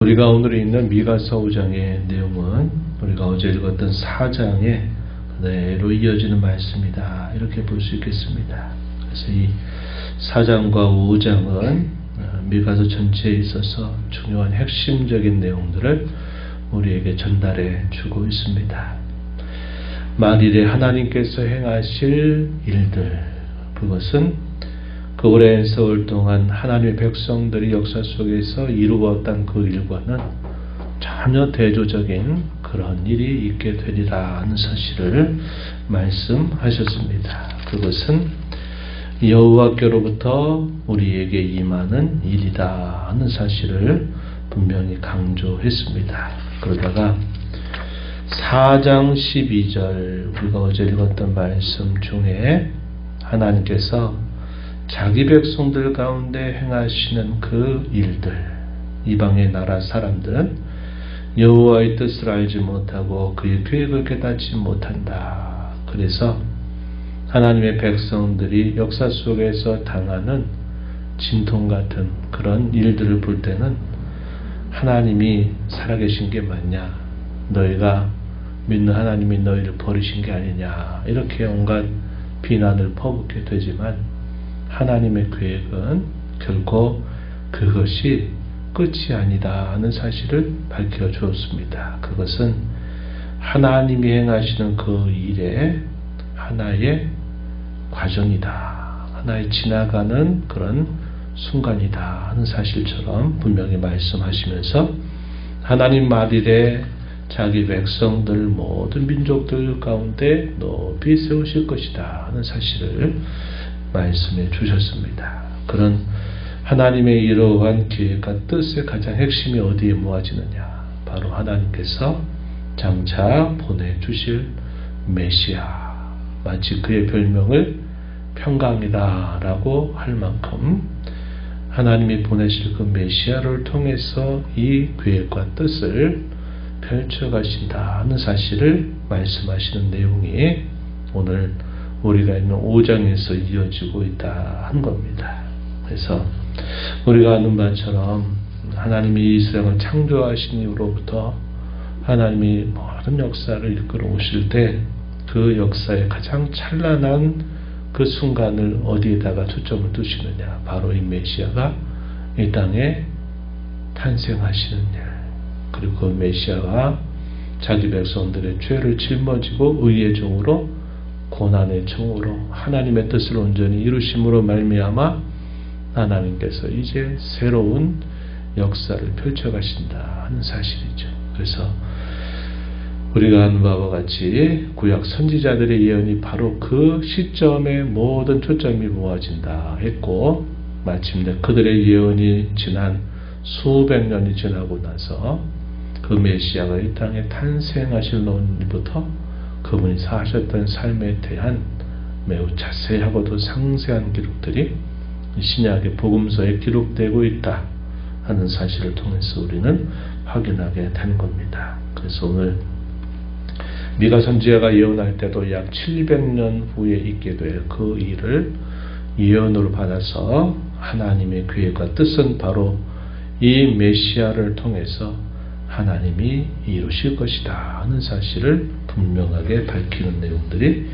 우리가 오늘 있는 미가서 5장의 내용은 우리가 어제 읽었던 4장에 그대로 이어지는 말씀이다, 이렇게 볼 수 있겠습니다. 그래서 이 4장과 5장은 미가서 전체에 있어서 중요한 핵심적인 내용들을 우리에게 전달해 주고 있습니다. 만일에 하나님께서 행하실 일들, 그것은 그 오랜 세월 동안 하나님의 백성들이 역사 속에서 이루었던 그 일과는 전혀 대조적인 그런 일이 있게 되리라 하는 사실을 말씀하셨습니다. 그것은 여호와께로부터 우리에게 임하는 일이다 하는 사실을 분명히 강조했습니다. 그러다가 4장 12절 우리가 어제 읽었던 말씀 중에 하나님께서 자기 백성들 가운데 행하시는 그 일들, 이방의 나라 사람들은 여호와의 뜻을 알지 못하고 그의 계획을 깨닫지 못한다. 그래서 하나님의 백성들이 역사 속에서 당하는 진통 같은 그런 일들을 볼 때는 하나님이 살아계신 게 맞냐, 너희가 믿는 하나님이 너희를 버리신 게 아니냐, 이렇게 온갖 비난을 퍼붓게 되지만 하나님의 계획은 결코 그것이 끝이 아니다 하는 사실을 밝혀주었습니다. 그것은 하나님이 행하시는 그 일의 하나의 과정이다, 하나의 지나가는 그런 순간이다 하는 사실처럼 분명히 말씀하시면서 하나님 말일에 자기 백성들 모든 민족들 가운데 높이 세우실 것이다 하는 사실을 말씀해 주셨습니다. 그런 하나님의 이러한 계획과 뜻의 가장 핵심이 어디에 모아지느냐, 바로 하나님께서 장차 보내주실 메시아, 마치 그의 별명을 평강이다 라고 할 만큼 하나님이 보내실 그 메시아를 통해서 이 계획과 뜻을 펼쳐가신다 하는 사실을 말씀하시는 내용이 오늘 우리가 있는 5장에서 이어지고 있다 한 겁니다. 그래서 우리가 아는 바처럼 하나님이 이 세상을 창조하신 이후로부터 하나님이 모든 역사를 이끌어 오실 때 그 역사의 가장 찬란한 그 순간을 어디에다가 초점을 두시느냐, 바로 이 메시아가 이 땅에 탄생하시는 일, 그리고 그 메시아가 자기 백성들의 죄를 짊어지고 의의 종으로 고난의 종으로 하나님의 뜻을 온전히 이루심으로 말미암아 하나님께서 이제 새로운 역사를 펼쳐가신다 하는 사실이죠. 그래서 우리가 아는 바와 같이 구약 선지자들의 예언이 바로 그 시점에 모든 초점이 모아진다 했고, 마침내 그들의 예언이 지난 수백 년이 지나고 나서 그 메시아가 이 땅에 탄생하실 논부터 그분이 사셨던 삶에 대한 매우 자세하고도 상세한 기록들이 신약의 복음서에 기록되고 있다 하는 사실을 통해서 우리는 확인하게 된 겁니다. 그래서 오늘 미가 선지자가 예언할 때도 약 700년 후에 있게 될 그 일을 예언으로 받아서 하나님의 계획과 뜻은 바로 이 메시아를 통해서 하나님이 이루실 것이다 하는 사실을 분명하게 밝히는 내용들이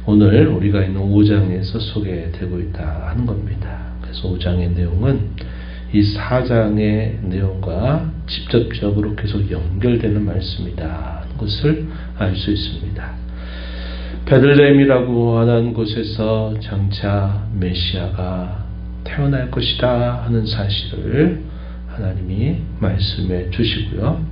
오늘 우리가 있는 5장에서 소개되고 있다 하는 겁니다. 그래서 5장의 내용은 이 4장의 내용과 직접적으로 계속 연결되는 말씀이다 하는 것을 알 수 있습니다. 베들레헴이라고 하는 곳에서 장차 메시아가 태어날 것이다 하는 사실을 하나님이 말씀해 주시고요.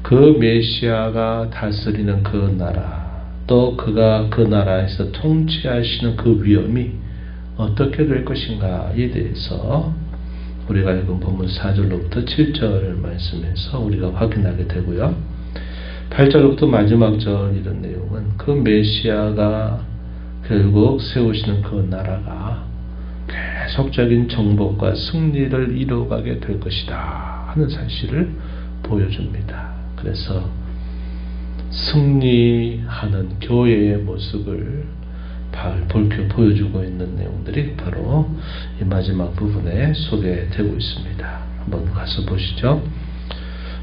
그 메시아가 다스리는 그 나라, 또 그가 그 나라에서 통치하시는 그 위엄이 어떻게 될 것인가에 대해서 우리가 읽은 본문 4절로부터 7절 말씀에서 우리가 확인하게 되고요. 8절로부터 마지막 절 이런 내용은 그 메시아가 결국 세우시는 그 나라가 계속적인 정복과 승리를 이루어가게 될 것이다 하는 사실을 보여줍니다. 그래서 승리하는 교회의 모습을 밝혀 보여주고 있는 내용들이 바로 이 마지막 부분에 소개되고 있습니다. 한번 가서 보시죠.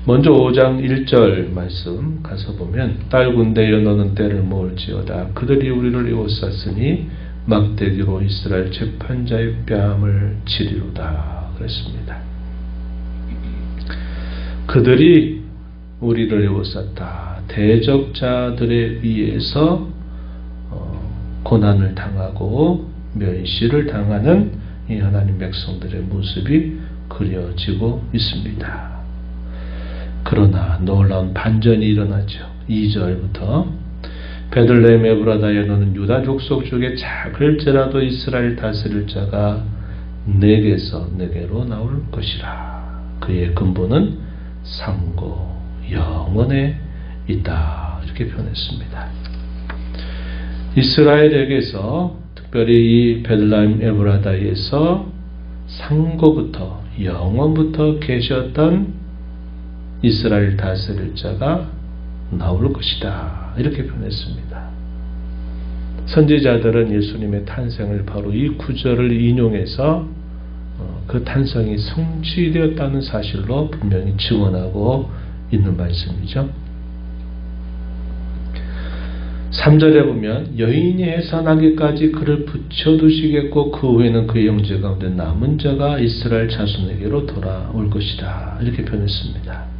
먼저 5장 1절 말씀 가서 보면 딸 군대여 너는 때를 모을지어다 그들이 우리를 에워쌌으니 막대기로 이스라엘 재판자의 뺨을 치리로다 그랬습니다. 그들이 우리를 에워쌌다. 대적자들에 의해서 고난을 당하고 멸시를 당하는 이 하나님 백성들의 모습이 그려지고 있습니다. 그러나 놀라운 반전이 일어나죠. 2절부터 베들레헴 에브라다여 너는 유다 족속 중에 작을지라도 이스라엘 다스릴 자가 내게서 내게로 나올 것이라. 그의 근본은 상고 영원에 있다. 이렇게 표현했습니다. 이스라엘에게서 특별히 이 베들레헴 에브라다에서 상고부터 영원부터 계셨던 이스라엘 다스릴 자가 나올 것이다. 이렇게 표현했습니다. 선지자들은 예수님의 탄생을 바로 이 구절을 인용해서 그 탄생이 성취되었다는 사실로 분명히 증언하고 있는 말씀이죠. 3절에 보면 여인이 해산하기까지 그를 붙여두시겠고 그 후에는 그의 형제 가운데 남은 자가 이스라엘 자손에게로 돌아올 것이다. 이렇게 표현했습니다.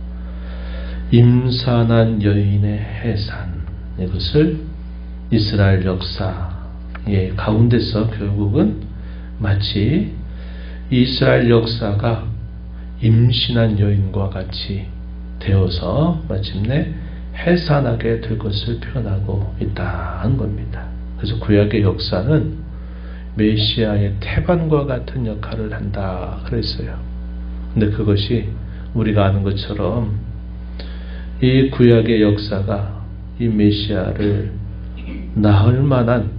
임산한 여인의 해산, 이것을 이스라엘 역사의 가운데서 결국은 마치 이스라엘 역사가 임신한 여인과 같이 되어서 마침내 해산하게 될 것을 표현하고 있다는 겁니다. 그래서 구약의 역사는 메시아의 태반과 같은 역할을 한다 그랬어요. 근데 그것이 우리가 아는 것처럼 이 구약의 역사가 이 메시아를 낳을 만한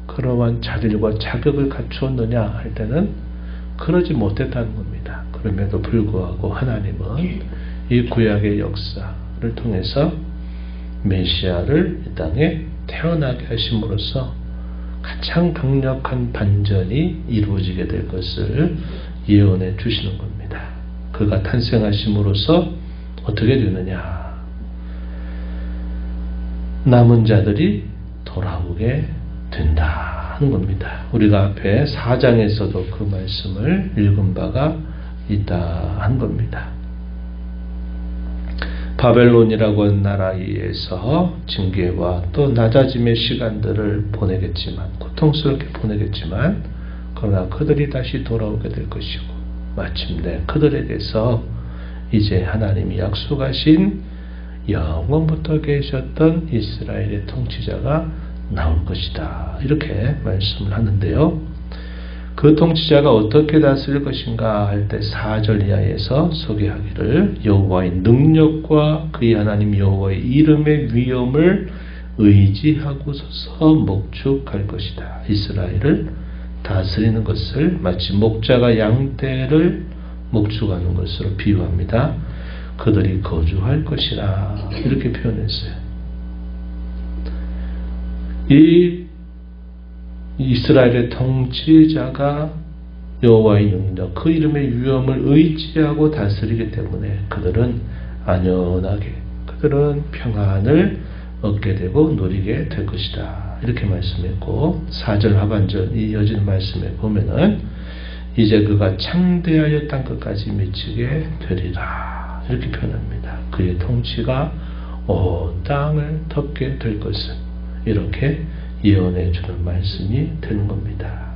그러한 자질과 자격을 갖추었느냐 할 때는 그러지 못했다는 겁니다. 그럼에도 불구하고 하나님은 이 구약의 역사를 통해서 메시아를 이 땅에 태어나게 하심으로써 가장 강력한 반전이 이루어지게 될 것을 예언해 주시는 겁니다. 그가 탄생하심으로써 어떻게 되느냐? 남은 자들이 돌아오게 된다는 겁니다. 우리가 앞에 4장에서도 그 말씀을 읽은 바가 있다 한 겁니다. 바벨론이라고 하는 나라에서 징계와 또 낮아짐의 시간들을 보내겠지만, 고통스럽게 보내겠지만, 그러나 그들이 다시 돌아오게 될 것이고, 마침내 그들에게서 이제 하나님이 약속하신 영원부터 계셨던 이스라엘의 통치자가 나올 것이다. 이렇게 말씀을 하는데요. 그 통치자가 어떻게 다스릴 것인가 할 때 4절 이하에서 소개하기를 여호와의 능력과 그의 하나님 여호와의 이름의 위엄을 의지하고서 목축할 것이다. 이스라엘을 다스리는 것을 마치 목자가 양떼를 목축하는 것으로 비유합니다. 그들이 거주할 것이라 이렇게 표현했어요. 이 이스라엘의 통치자가 여호와의 능력, 그 이름의 위엄을 의지하고 다스리기 때문에 그들은 안연하게, 그들은 평안을 얻게 되고 누리게 될 것이다. 이렇게 말씀했고, 4절 하반절 이어지는 말씀에 보면은 이제 그가 창대하여 땅끝까지 미치게 되리라. 이렇게 표현합니다. 그의 통치가 온 땅을 덮게 될 것은 이렇게 예언해 주는 말씀이 되는 겁니다.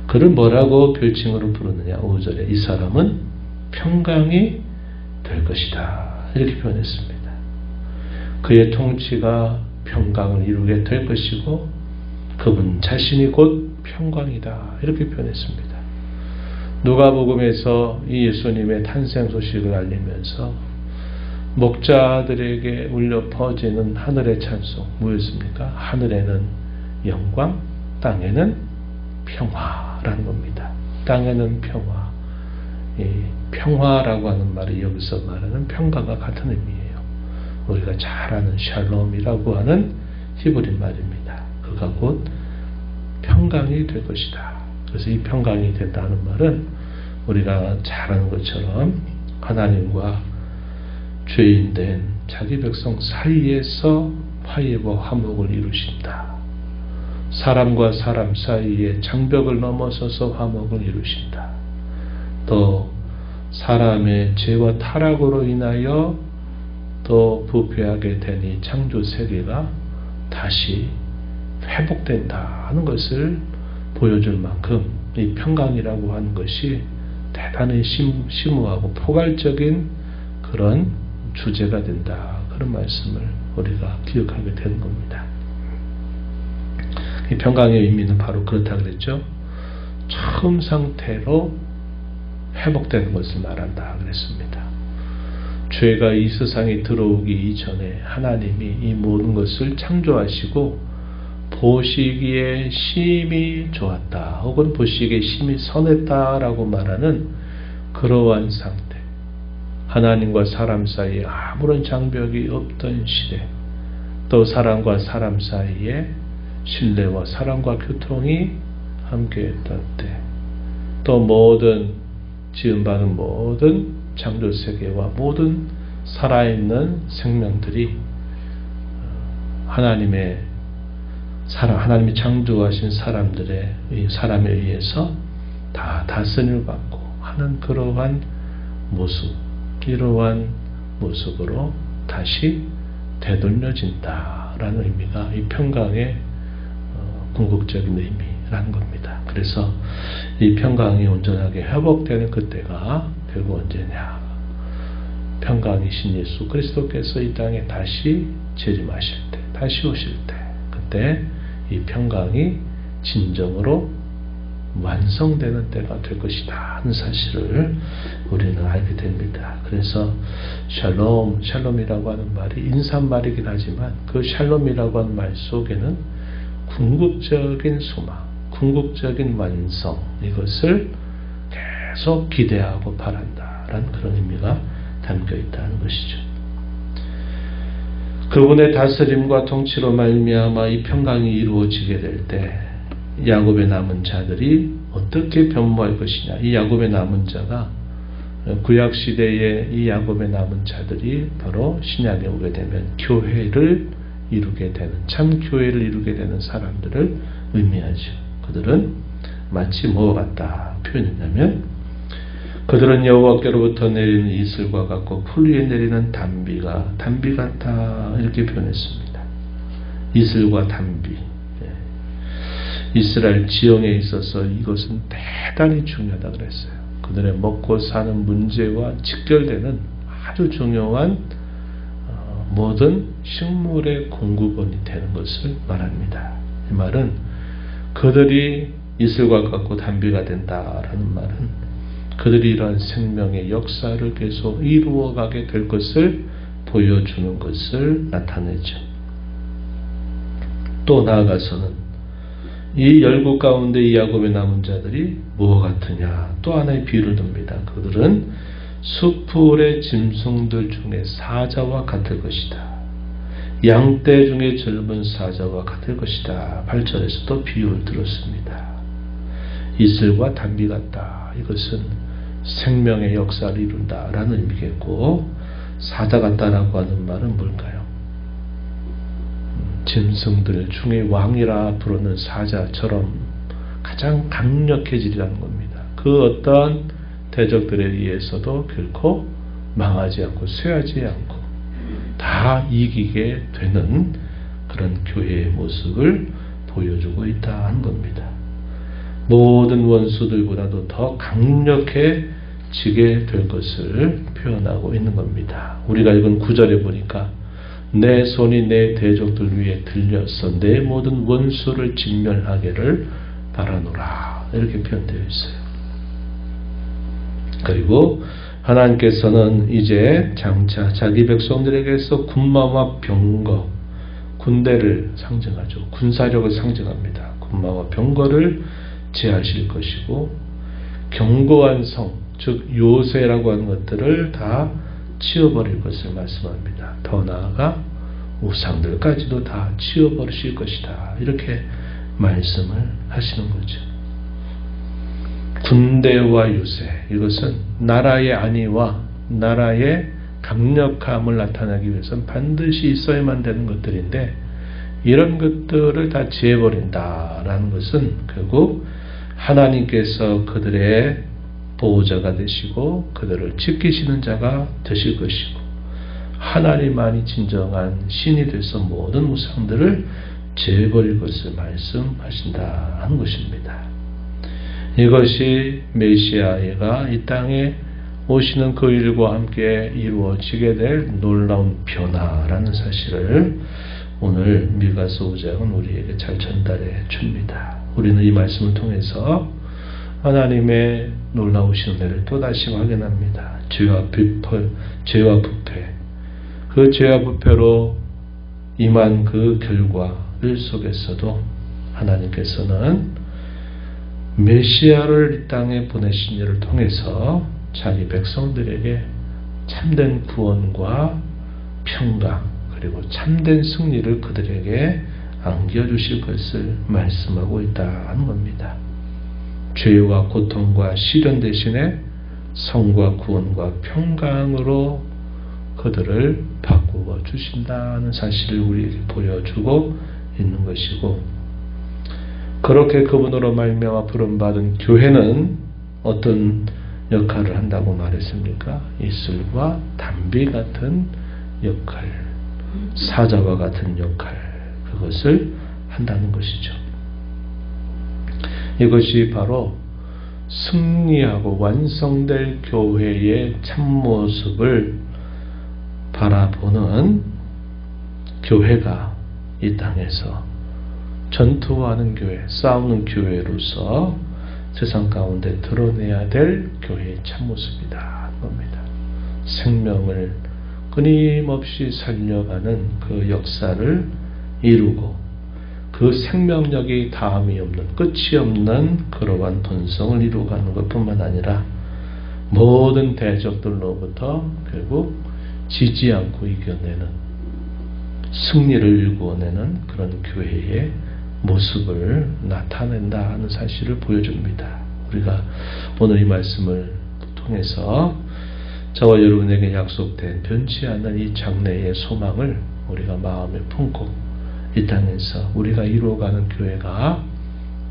그를 뭐라고 별칭으로 부르느냐? 5절에 이 사람은 평강이 될 것이다. 이렇게 표현했습니다. 그의 통치가 평강을 이루게 될 것이고 그분 자신이 곧 평강이다. 이렇게 표현했습니다. 누가복음에서 이 예수님의 탄생 소식을 알리면서 목자들에게 울려 퍼지는 하늘의 찬송 뭐였습니까? 하늘에는 영광, 땅에는 평화라는 겁니다. 땅에는 평화. 이 평화라고 하는 말이 여기서 말하는 평강과 같은 의미예요. 우리가 잘 아는 샬롬이라고 하는 히브리 말입니다. 그가 곧 평강이 될 것이다. 그래서 이 평강이 된다는 말은 우리가 잘 아는 것처럼 하나님과 죄인된 자기 백성 사이에서 화해와 화목을 이루신다. 사람과 사람 사이에 장벽을 넘어서서 화목을 이루신다. 또 사람의 죄와 타락으로 인하여 또 부패하게 된 이 창조 세계가 다시 회복된다 하는 것을 보여줄 만큼 이 평강이라고 하는 것이 대단히 심오하고 포괄적인 그런 주제가 된다. 그런 말씀을 우리가 기억하게 되는 겁니다. 이 평강의 의미는 바로 그렇다 그랬죠. 처음 상태로 회복되는 것을 말한다 그랬습니다. 죄가 이 세상에 들어오기 이전에 하나님이 이 모든 것을 창조하시고 보시기에 심히 좋았다 혹은 보시기에 심히 선했다라고 말하는 그러한 상태, 하나님과 사람 사이에 아무런 장벽이 없던 시대, 또 사람과 사람 사이에 신뢰와 사랑과 교통이 함께했던 때, 또 모든 지음받은 모든 창조세계와 모든 살아있는 생명들이 하나님이 창조하신 사람에 의해서 다 다스림을 받고 하는 그러한 모습, 이러한 모습으로 다시 되돌려진다라는 의미가 이 평강의 궁극적인 의미라는 겁니다. 그래서 이 평강이 온전하게 회복되는 그때가 결국 언제냐? 평강이신 예수 그리스도께서 이 땅에 다시 재림하실 때, 다시 오실 때, 그때 이 평강이 진정으로 완성되는 때가 될 것이다 하는 사실을 우리는 알게 됩니다. 그래서 샬롬이라고 하는 말이 인사말이긴 하지만 그 샬롬이라고 하는 말 속에는 궁극적인 소망, 궁극적인 완성, 이것을 계속 기대하고 바란다라는 그런 의미가 담겨 있다는 것이죠. 그분의 다스림과 통치로 말미암아 이 평강이 이루어지게 될 때 야곱의 남은 자들이 어떻게 변모할 것이냐. 이 야곱의 남은 자가 구약 시대에 이 야곱의 남은 자들이 바로 신약에 오게 되면 교회를 이루게 되는, 참 교회를 이루게 되는 사람들을 의미하죠. 그들은 마치 뭐와 같다 표현했냐면 그들은 여호와께로부터 내리는 이슬과 같고 풀 위에 내리는 단비 같다 이렇게 표현했습니다. 이슬과 단비. 이스라엘 지형에 있어서 이것은 대단히 중요하다 그랬어요. 그들의 먹고 사는 문제와 직결되는 아주 중요한 모든 식물의 공급원이 되는 것을 말합니다. 이 말은 그들이 이슬과 같고 단비가 된다라는 말은 그들이 이러한 생명의 역사를 계속 이루어가게 될 것을 보여주는 것을 나타내죠. 또 나아가서는 이 열국 가운데 이 야곱의 남은 자들이 무엇 같으냐, 또 하나의 비유를 듭니다. 그들은 수풀의 짐승들 중에 사자와 같을 것이다. 양떼 중에 젊은 사자와 같을 것이다. 8절에서 또 비유를 들었습니다. 이슬과 단비 같다. 이것은 생명의 역사를 이룬다라는 의미겠고, 사자 같다라고 하는 말은 뭘까요? 짐승들 중에 왕이라 부르는 사자처럼 가장 강력해지리라는 겁니다. 그 어떤 대적들에 의해서도 결코 망하지 않고 쇠하지 않고 다 이기게 되는 그런 교회의 모습을 보여주고 있다는 겁니다. 모든 원수들보다도 더 강력해지게 될 것을 표현하고 있는 겁니다. 우리가 읽은 9절에 보니까 내 손이 내 대적들 위에 들려서 내 모든 원수를 진멸하기를 바라노라 이렇게 표현되어 있어요. 그리고 하나님께서는 이제 장차 자기 백성들에게서 군마와 병거, 군대를 상징하죠. 군사력을 상징합니다. 군마와 병거를 제하실 것이고 견고한 성, 즉 요새라고 하는 것들을 다 치워버릴 것을 말씀합니다. 더 나아가 우상들까지도 다 치워버리실 것이다. 이렇게 말씀을 하시는 거죠. 군대와 요새, 이것은 나라의 안위와 나라의 강력함을 나타내기 위해서는 반드시 있어야만 되는 것들인데 이런 것들을 다 지어버린다라는 것은 결국 하나님께서 그들의 보호자가 되시고 그들을 지키시는 자가 되실 것이고 하나님만이 진정한 신이 돼서 모든 우상들을 제어버릴 것을 말씀하신다 하는 것입니다. 이것이 메시아가 이 땅에 오시는 그 일과 함께 이루어지게 될 놀라운 변화라는 사실을 오늘 미가서 5장은 우리에게 잘 전달해 줍니다. 우리는 이 말씀을 통해서 하나님의 놀라우신 은혜를 또다시 확인합니다. 죄와 부패, 그 죄와 부패로 임한 그 결과를 속에서도 하나님께서는 메시아를 이 땅에 보내신 이를 통해서 자기 백성들에게 참된 구원과 평강 그리고 참된 승리를 그들에게 안겨주실 것을 말씀하고 있다는 겁니다. 죄와 고통과 시련 대신에 성과 구원과 평강으로 그들을 바꾸어 주신다는 사실을 우리에게 보여주고 있는 것이고 그렇게 그분으로 말미암아 부름받은 교회는 어떤 역할을 한다고 말했습니까? 이슬과 담비 같은 역할, 사자와 같은 역할 그것을 한다는 것이죠. 이것이 바로 승리하고 완성될 교회의 참모습을 바라보는 교회가 이 땅에서 전투하는 교회, 싸우는 교회로서 세상 가운데 드러내야 될 교회의 참모습이다 하는 겁니다. 생명을 끊임없이 살려가는 그 역사를 이루고 그 생명력이 다함이 없는 끝이 없는 그러한 본성을 이루어가는 것뿐만 아니라 모든 대적들로부터 결국 지지 않고 이겨내는 승리를 일구어내는 그런 교회의 모습을 나타낸다 하는 사실을 보여줍니다. 우리가 오늘 이 말씀을 통해서 저와 여러분에게 약속된 변치 않는 이 장래의 소망을 우리가 마음에 품고 이 땅에서 우리가 이루어가는 교회가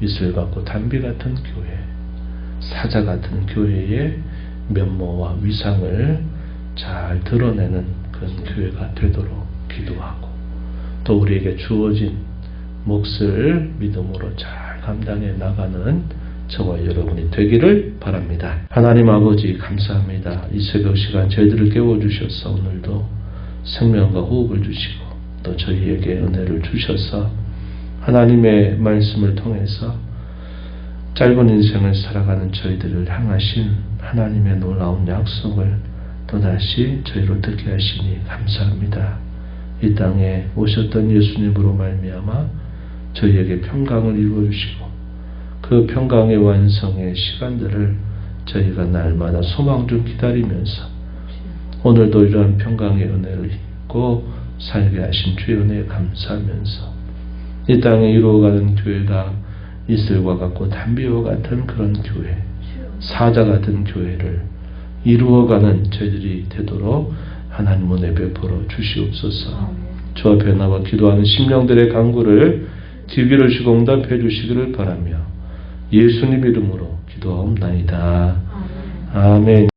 이슬 같고 담비 같은 교회, 사자 같은 교회의 면모와 위상을 잘 드러내는 그런 교회가 되도록 기도하고 또 우리에게 주어진 몫을 믿음으로 잘 감당해 나가는 저와 여러분이 되기를 바랍니다. 하나님 아버지 감사합니다. 이 새벽 시간 저희들을 깨워주셔서 오늘도 생명과 호흡을 주시고 또 저희에게 은혜를 주셔서 하나님의 말씀을 통해서 짧은 인생을 살아가는 저희들을 향하신 하나님의 놀라운 약속을 또다시 저희로 듣게 하시니 감사합니다. 이 땅에 오셨던 예수님으로 말미암아 저희에게 평강을 이루어 주시고 그 평강의 완성의 시간들을 저희가 날마다 소망 중 기다리면서 오늘도 이러한 평강의 은혜를 입고 살게 하신 주의 은혜에 감사하면서 이 땅에 이루어가는 교회가 이슬과 같고 담비와 같은 그런 교회, 사자 같은 교회를 이루어가는 저희들이 되도록 하나님 은혜 베풀어 주시옵소서. 주 앞에 나와 기도하는 심령들의 간구를 귀기를 주시고 응답해 주시기를 바라며 예수님 이름으로 기도하옵나이다. 아멘.